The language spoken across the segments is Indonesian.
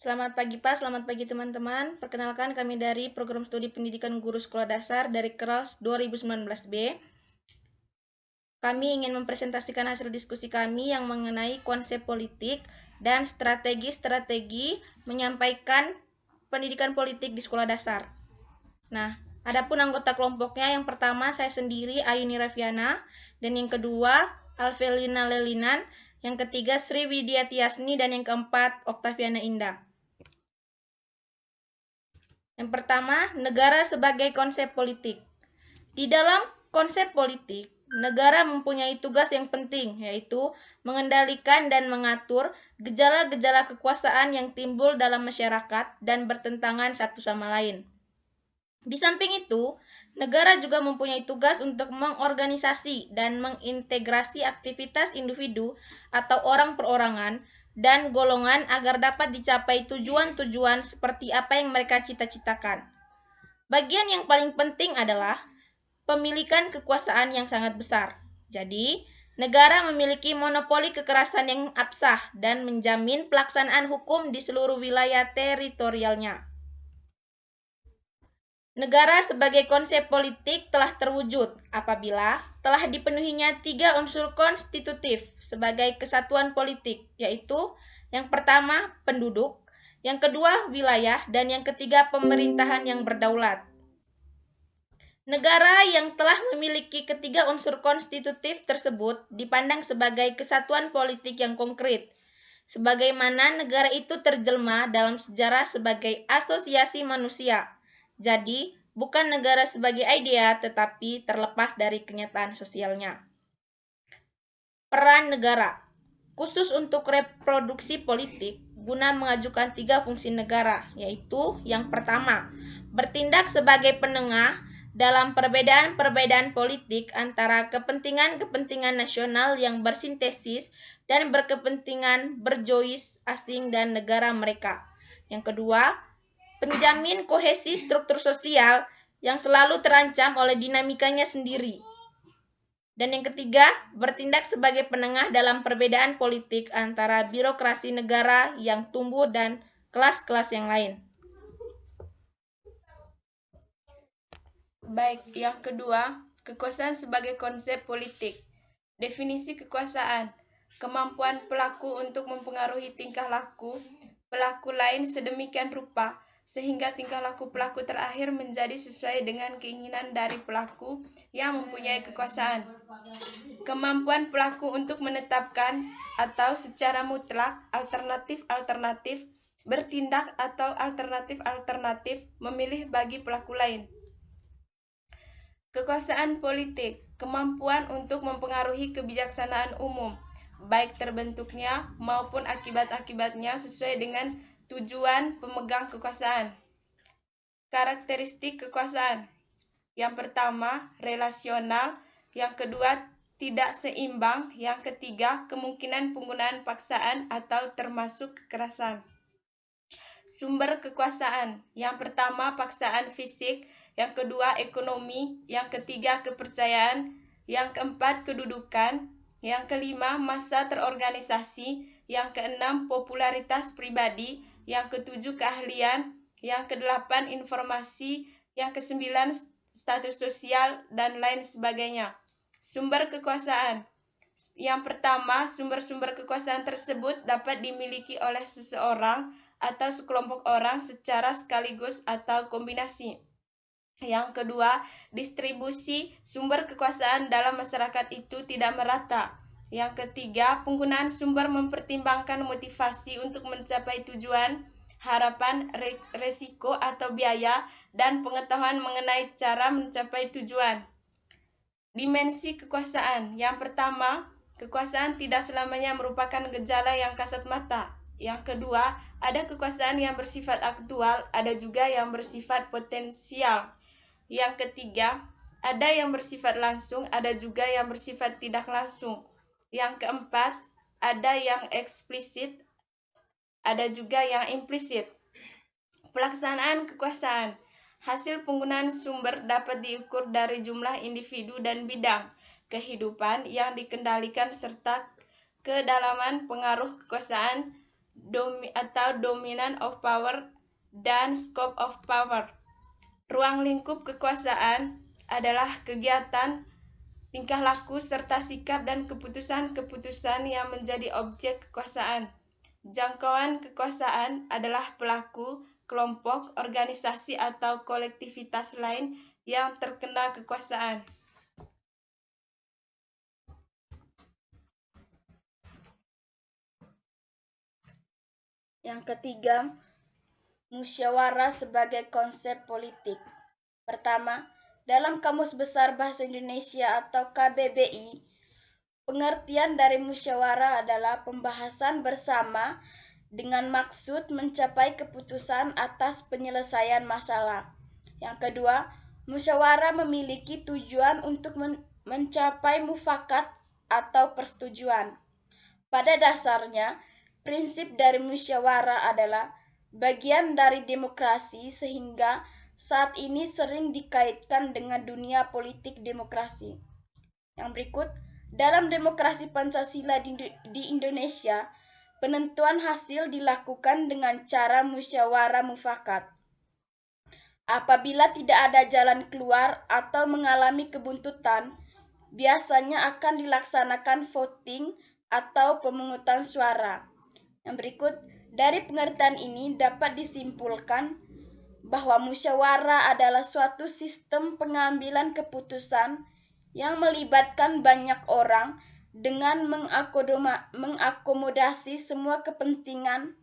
Selamat pagi Pak, selamat pagi teman-teman. Perkenalkan kami dari Program Studi Pendidikan Guru Sekolah Dasar dari kelas 2019B. Kami ingin mempresentasikan hasil diskusi kami yang mengenai konsep politik dan strategi-strategi menyampaikan pendidikan politik di sekolah dasar. Nah, adapun anggota kelompoknya, yang pertama saya sendiri Ayuni Rafiana, dan yang kedua Alvelina Lelinan, yang ketiga Sri Widya Tiasni, dan yang keempat Oktaviana Indah. Yang pertama, negara sebagai konsep politik. Di dalam konsep politik, negara mempunyai tugas yang penting, yaitu mengendalikan dan mengatur gejala-gejala kekuasaan yang timbul dalam masyarakat dan bertentangan satu sama lain. Di samping itu, negara juga mempunyai tugas untuk mengorganisasi dan mengintegrasi aktivitas individu atau orang perorangan dan golongan agar dapat dicapai tujuan-tujuan seperti apa yang mereka cita-citakan. Bagian yang paling penting adalah pemilikan kekuasaan yang sangat besar. Jadi, negara memiliki monopoli kekerasan yang absah dan menjamin pelaksanaan hukum di seluruh wilayah teritorialnya. Negara sebagai konsep politik telah terwujud apabila telah dipenuhinya 3 unsur konstitutif sebagai kesatuan politik, yaitu yang pertama penduduk, yang kedua wilayah, dan yang ketiga pemerintahan yang berdaulat. Negara yang telah memiliki ketiga unsur konstitutif tersebut dipandang sebagai kesatuan politik yang konkret, sebagaimana negara itu terjelma dalam sejarah sebagai asosiasi manusia. Jadi, bukan negara sebagai idea, tetapi terlepas dari kenyataan sosialnya. Peran negara, khusus untuk reproduksi politik, guna mengajukan 3 fungsi negara, yaitu yang pertama, bertindak sebagai penengah dalam perbedaan-perbedaan politik antara kepentingan-kepentingan nasional yang bersintesis dan berkepentingan berjois asing dan negara mereka. Yang kedua, penjamin kohesi struktur sosial yang selalu terancam oleh dinamikanya sendiri. Dan yang ketiga, bertindak sebagai penengah dalam perbedaan politik antara birokrasi negara yang tumbuh dan kelas-kelas yang lain. Baik, yang kedua, kekuasaan sebagai konsep politik. Definisi kekuasaan, kemampuan pelaku untuk mempengaruhi tingkah laku pelaku lain sedemikian rupa sehingga tingkah laku pelaku terakhir menjadi sesuai dengan keinginan dari pelaku yang mempunyai kekuasaan. Kemampuan pelaku untuk menetapkan atau secara mutlak alternatif-alternatif bertindak atau alternatif-alternatif memilih bagi pelaku lain. Kekuasaan politik, kemampuan untuk mempengaruhi kebijaksanaan umum, baik terbentuknya maupun akibat-akibatnya sesuai dengan tujuan pemegang kekuasaan. Karakteristik kekuasaan. Yang pertama, relasional. Yang kedua, tidak seimbang. Yang ketiga, kemungkinan penggunaan paksaan atau termasuk kekerasan. Sumber kekuasaan. Yang pertama, paksaan fisik. Yang kedua, ekonomi. Yang ketiga, kepercayaan. Yang keempat, kedudukan. Yang kelima, massa terorganisasi. Yang keenam, popularitas pribadi. Yang ketujuh, keahlian. Yang kedelapan, informasi. Yang kesembilan, status sosial, dan lain sebagainya. Sumber kekuasaan. Yang pertama, sumber-sumber kekuasaan tersebut dapat dimiliki oleh seseorang atau sekelompok orang secara sekaligus atau kombinasi. Yang kedua, distribusi sumber kekuasaan dalam masyarakat itu tidak merata. Yang ketiga, penggunaan sumber mempertimbangkan motivasi untuk mencapai tujuan, harapan, resiko atau biaya, dan pengetahuan mengenai cara mencapai tujuan. Dimensi kekuasaan. Yang pertama, kekuasaan tidak selamanya merupakan gejala yang kasat mata. Yang kedua, ada kekuasaan yang bersifat aktual, ada juga yang bersifat potensial. Yang ketiga, ada yang bersifat langsung, ada juga yang bersifat tidak langsung. Yang keempat, ada yang eksplisit, ada juga yang implisit. Pelaksanaan kekuasaan. Hasil penggunaan sumber dapat diukur dari jumlah individu dan bidang kehidupan yang dikendalikan serta kedalaman pengaruh kekuasaan atau dominant of power dan scope of power. Ruang lingkup kekuasaan adalah kegiatan, tingkah laku, serta sikap dan keputusan-keputusan yang menjadi objek kekuasaan. Jangkauan kekuasaan adalah pelaku, kelompok, organisasi, atau kolektivitas lain yang terkena kekuasaan. Yang ketiga, musyawarah sebagai konsep politik. Pertama, dalam Kamus Besar Bahasa Indonesia atau KBBI, pengertian dari musyawarah adalah pembahasan bersama dengan maksud mencapai keputusan atas penyelesaian masalah. Yang kedua, musyawarah memiliki tujuan untuk mencapai mufakat atau persetujuan. Pada dasarnya, prinsip dari musyawarah adalah bagian dari demokrasi sehingga saat ini sering dikaitkan dengan dunia politik demokrasi. Yang berikut, dalam demokrasi Pancasila di Indonesia, penentuan hasil dilakukan dengan cara musyawarah mufakat. Apabila tidak ada jalan keluar atau mengalami kebuntutan, biasanya akan dilaksanakan voting atau pemungutan suara. Yang berikut, dari pengertian ini dapat disimpulkan bahwa musyawarah adalah suatu sistem pengambilan keputusan yang melibatkan banyak orang dengan mengakomodasi semua kepentingan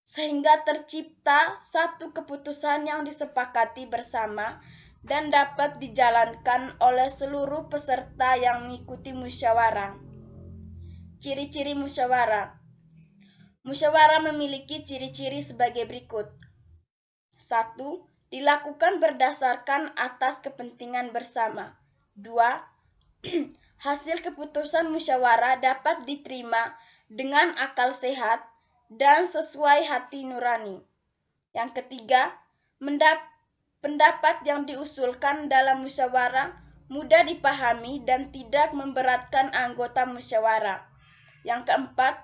sehingga tercipta satu keputusan yang disepakati bersama dan dapat dijalankan oleh seluruh peserta yang mengikuti musyawarah. Ciri-ciri musyawarah. Musyawarah memiliki ciri-ciri sebagai berikut. 1. Dilakukan berdasarkan atas kepentingan bersama. 2. Hasil keputusan musyawarah dapat diterima dengan akal sehat dan sesuai hati nurani. Yang ketiga, pendapat yang diusulkan dalam musyawarah mudah dipahami dan tidak memberatkan anggota musyawarah. Yang keempat,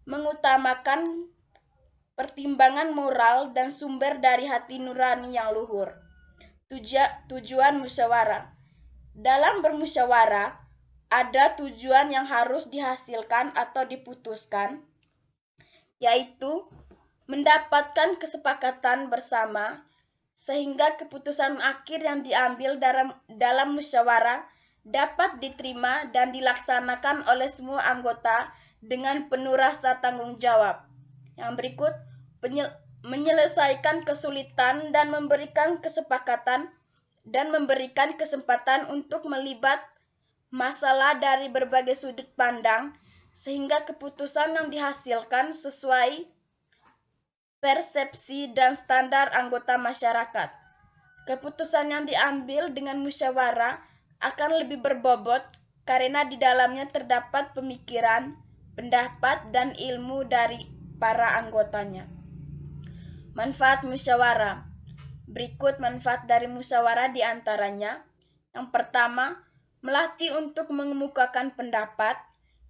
mengutamakan pertimbangan moral dan sumber dari hati nurani yang luhur. Tujuan musyawarah. Dalam bermusyawarah, ada tujuan yang harus dihasilkan atau diputuskan, yaitu mendapatkan kesepakatan bersama sehingga keputusan akhir yang diambil dalam musyawarah dapat diterima dan dilaksanakan oleh semua anggota dengan penuh rasa tanggung jawab. Yang berikut, menyelesaikan kesulitan dan memberikan kesepakatan dan memberikan kesempatan untuk melibat masalah dari berbagai sudut pandang sehingga keputusan yang dihasilkan sesuai persepsi dan standar anggota masyarakat. Keputusan yang diambil dengan musyawarah akan lebih berbobot karena di dalamnya terdapat pemikiran, pendapat, dan ilmu dari para anggotanya. Manfaat musyawarah. Berikut manfaat dari musyawarah diantaranya. Yang pertama, melatih untuk mengemukakan pendapat.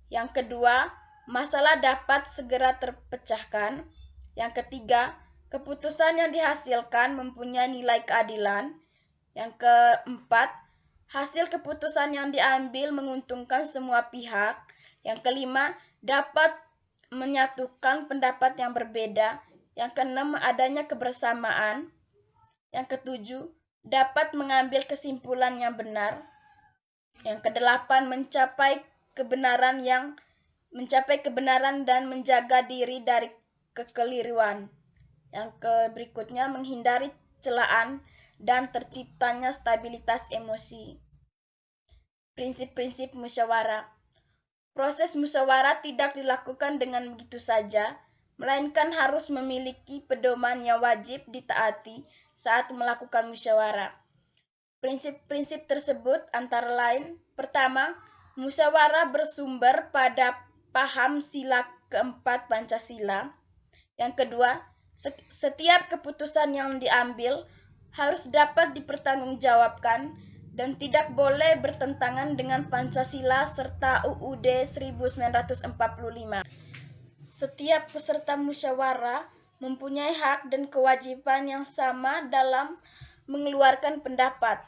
Yang kedua, masalah dapat segera terpecahkan. Yang ketiga, keputusan yang dihasilkan mempunyai nilai keadilan. Yang keempat, hasil keputusan yang diambil menguntungkan semua pihak. Yang kelima, dapat menyatukan pendapat yang berbeda. Yang keenam, adanya kebersamaan. Yang ketujuh, dapat mengambil kesimpulan yang benar. Yang kedelapan, mencapai kebenaran dan menjaga diri dari kekeliruan. Yang berikutnya, menghindari celaan dan terciptanya stabilitas emosi. Prinsip-prinsip musyawarah. Proses musyawarah tidak dilakukan dengan begitu saja, melainkan harus memiliki pedoman yang wajib ditaati saat melakukan musyawarah. Prinsip-prinsip tersebut antara lain, pertama, musyawarah bersumber pada paham sila keempat Pancasila. Yang kedua, setiap keputusan yang diambil harus dapat dipertanggungjawabkan dan tidak boleh bertentangan dengan Pancasila serta UUD 1945. Setiap peserta musyawarah mempunyai hak dan kewajiban yang sama dalam mengeluarkan pendapat.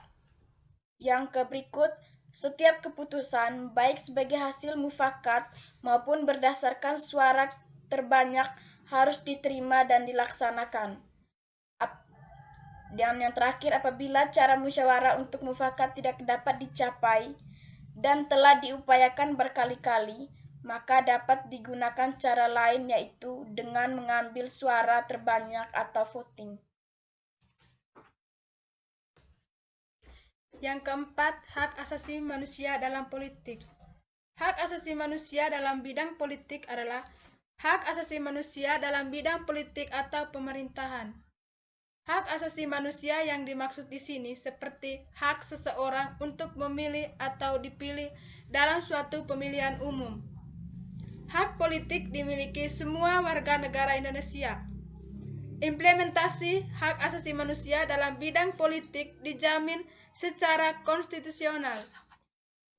Yang berikut, setiap keputusan, baik sebagai hasil mufakat maupun berdasarkan suara terbanyak, harus diterima dan dilaksanakan. Dan yang terakhir, apabila cara musyawarah untuk mufakat tidak dapat dicapai dan telah diupayakan berkali-kali, maka dapat digunakan cara lain, yaitu dengan mengambil suara terbanyak atau voting. Yang keempat, hak asasi manusia dalam politik. Hak asasi manusia dalam bidang politik adalah hak asasi manusia dalam bidang politik atau pemerintahan. Hak asasi manusia yang dimaksud di sini seperti hak seseorang untuk memilih atau dipilih dalam suatu pemilihan umum. Hak politik dimiliki semua warga negara Indonesia. Implementasi hak asasi manusia dalam bidang politik dijamin secara konstitusional.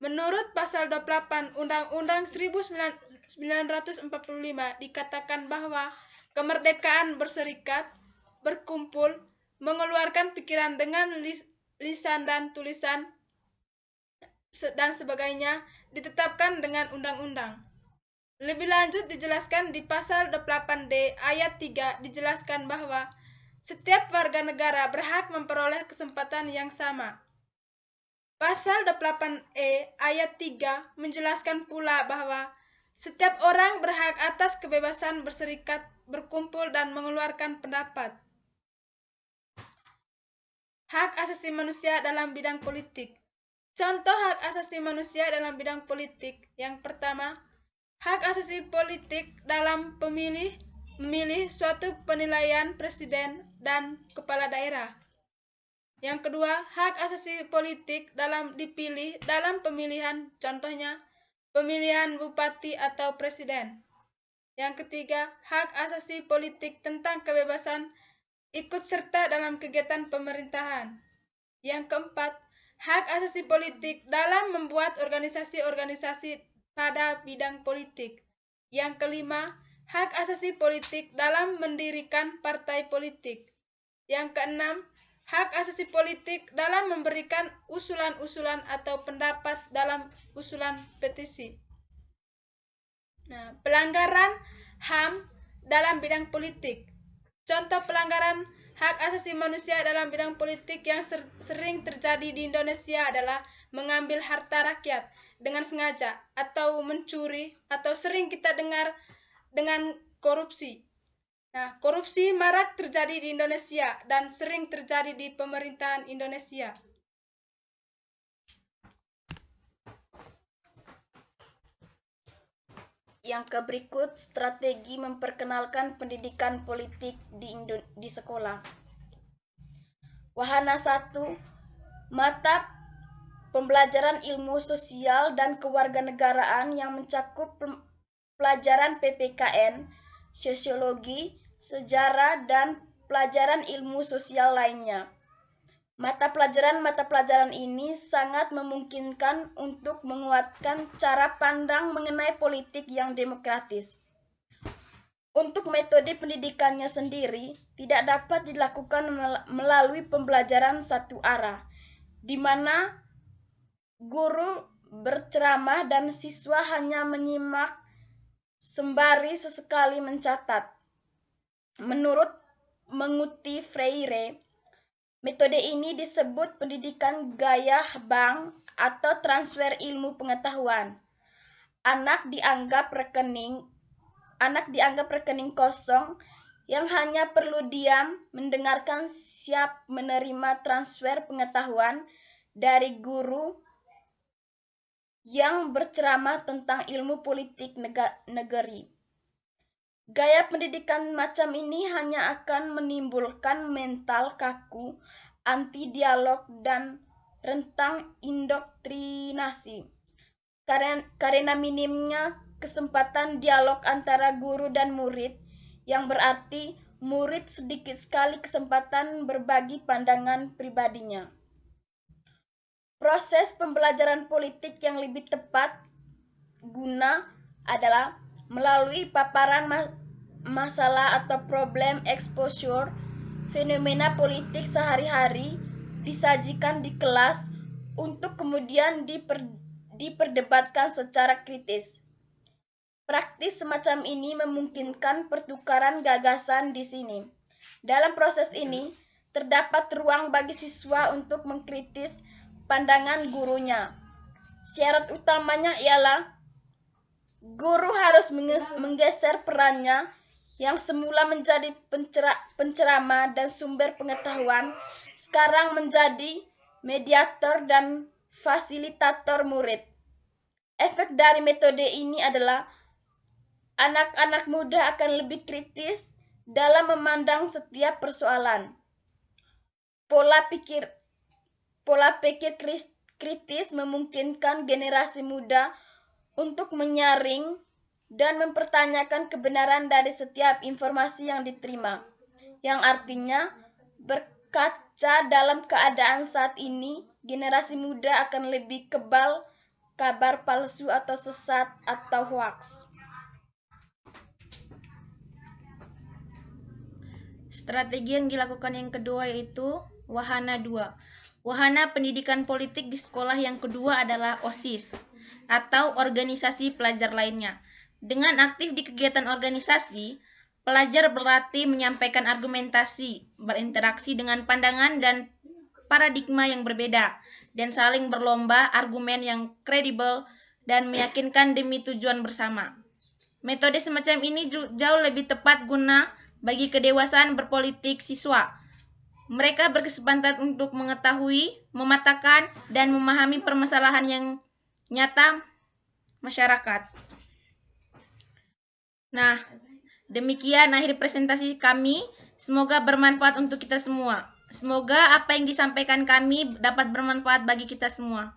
Menurut pasal 28 Undang-Undang 1945 dikatakan bahwa kemerdekaan berserikat, berkumpul, mengeluarkan pikiran dengan lisan dan tulisan dan sebagainya ditetapkan dengan undang-undang. Lebih lanjut dijelaskan di pasal 28D ayat 3 dijelaskan bahwa setiap warga negara berhak memperoleh kesempatan yang sama. Pasal 28E ayat 3 menjelaskan pula bahwa setiap orang berhak atas kebebasan berserikat, berkumpul, dan mengeluarkan pendapat. Hak asasi manusia dalam bidang politik. Contoh hak asasi manusia dalam bidang politik. Yang pertama, hak asasi politik dalam memilih suatu penilaian presiden dan kepala daerah. Yang kedua, hak asasi politik dalam dipilih dalam pemilihan, contohnya pemilihan bupati atau presiden. Yang ketiga, hak asasi politik tentang kebebasan ikut serta dalam kegiatan pemerintahan. Yang keempat, hak asasi politik dalam membuat organisasi-organisasi pada bidang politik. Yang kelima, hak asasi politik dalam mendirikan partai politik. Yang keenam, hak asasi politik dalam memberikan usulan-usulan atau pendapat dalam usulan petisi. Nah, pelanggaran HAM dalam bidang politik. Contoh pelanggaran hak asasi manusia dalam bidang politik yang sering terjadi di Indonesia adalah mengambil harta rakyat dengan sengaja atau mencuri, atau sering kita dengar dengan korupsi. Nah, korupsi marak terjadi di Indonesia dan sering terjadi di pemerintahan Indonesia. Yang berikut, strategi memperkenalkan pendidikan politik di sekolah. Wahana 1, mata pembelajaran ilmu sosial dan kewarganegaraan yang mencakup pelajaran PPKN, sosiologi, sejarah, dan pelajaran ilmu sosial lainnya. Mata pelajaran ini sangat memungkinkan untuk menguatkan cara pandang mengenai politik yang demokratis. Untuk metode pendidikannya sendiri, tidak dapat dilakukan melalui pembelajaran satu arah, di mana guru berceramah dan siswa hanya menyimak sembari sesekali mencatat. Mengutip Freire, metode ini disebut pendidikan gaya bank atau transfer ilmu pengetahuan. Anak dianggap rekening kosong yang hanya perlu diam mendengarkan, siap menerima transfer pengetahuan dari guru yang berceramah tentang ilmu politik negeri. Gaya pendidikan macam ini hanya akan menimbulkan mental kaku, anti dialog, dan rentang indoktrinasi. Karena minimnya kesempatan dialog antara guru dan murid, yang berarti murid sedikit sekali kesempatan berbagi pandangan pribadinya. Proses pembelajaran politik yang lebih tepat guna adalah melalui paparan masalah atau problem exposure, fenomena politik sehari-hari disajikan di kelas untuk kemudian diperdebatkan secara kritis. Praktis semacam ini memungkinkan pertukaran gagasan di sini. Dalam proses ini, terdapat ruang bagi siswa untuk mengkritis pandangan gurunya. Syarat utamanya ialah guru harus menggeser perannya yang semula menjadi penceramah dan sumber pengetahuan, sekarang menjadi mediator dan fasilitator murid. Efek dari metode ini adalah anak-anak muda akan lebih kritis dalam memandang setiap persoalan. Pola pikir kritis memungkinkan generasi muda untuk menyaring dan mempertanyakan kebenaran dari setiap informasi yang diterima, yang artinya berkaca dalam keadaan saat ini, generasi muda akan lebih kebal kabar palsu atau sesat atau hoaks. Strategi yang dilakukan yang kedua yaitu Wahana 2. Wahana pendidikan politik di sekolah yang kedua adalah OSIS atau organisasi pelajar lainnya. Dengan aktif di kegiatan organisasi, pelajar berlatih menyampaikan argumentasi, berinteraksi dengan pandangan dan paradigma yang berbeda, dan saling berlomba argumen yang kredibel dan meyakinkan demi tujuan bersama. Metode semacam ini jauh lebih tepat guna bagi kedewasaan berpolitik siswa. Mereka berkesempatan untuk mengetahui, memetakan, dan memahami permasalahan yang nyata masyarakat. Nah, demikian akhir presentasi kami. Semoga bermanfaat untuk kita semua. Semoga apa yang disampaikan kami dapat bermanfaat bagi kita semua.